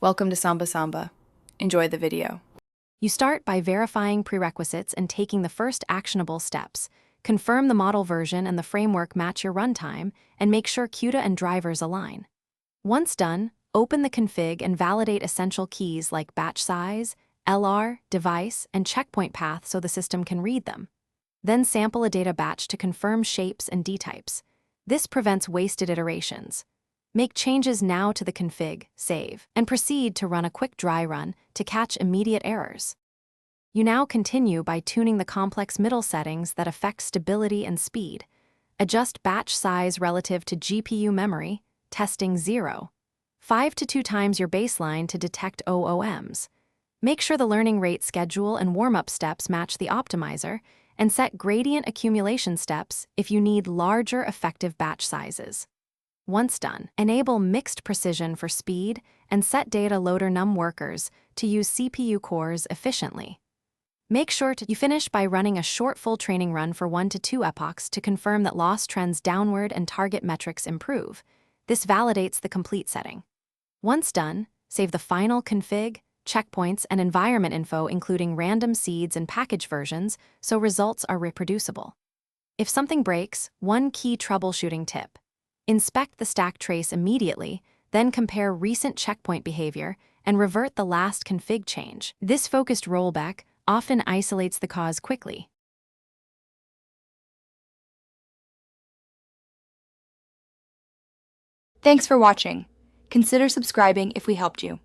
Welcome to Samba Samba. Enjoy the video. You start by verifying prerequisites and taking the first actionable steps. Confirm the model version and the framework match your runtime, and make sure CUDA and drivers align. Once done, open the config and validate essential keys like batch size, LR, device, and checkpoint path so the system can read them. Then sample a data batch to confirm shapes and dtypes. This prevents wasted iterations. Make changes now to the config, save, and proceed to run a quick dry run to catch immediate errors. You now continue by tuning the complex middle settings that affect stability and speed. Adjust batch size relative to GPU memory, testing 0. 5 to 2 times your baseline to detect OOMs. Make sure the learning rate schedule and warm-up steps match the optimizer, and set gradient accumulation steps if you need larger effective batch sizes. Once done, enable mixed precision for speed and set data loader num workers to use CPU cores efficiently. Make sure you finish by running a short full training run for 1 to 2 epochs to confirm that loss trends downward and target metrics improve. This validates the complete setting. Once done, save the final config, checkpoints, and environment info including random seeds and package versions so results are reproducible. If something breaks, one key troubleshooting tip. Inspect the stack trace immediately, then compare recent checkpoint behavior and revert the last config change. This focused rollback often isolates the cause quickly. Thanks for watching. Consider subscribing if we helped you.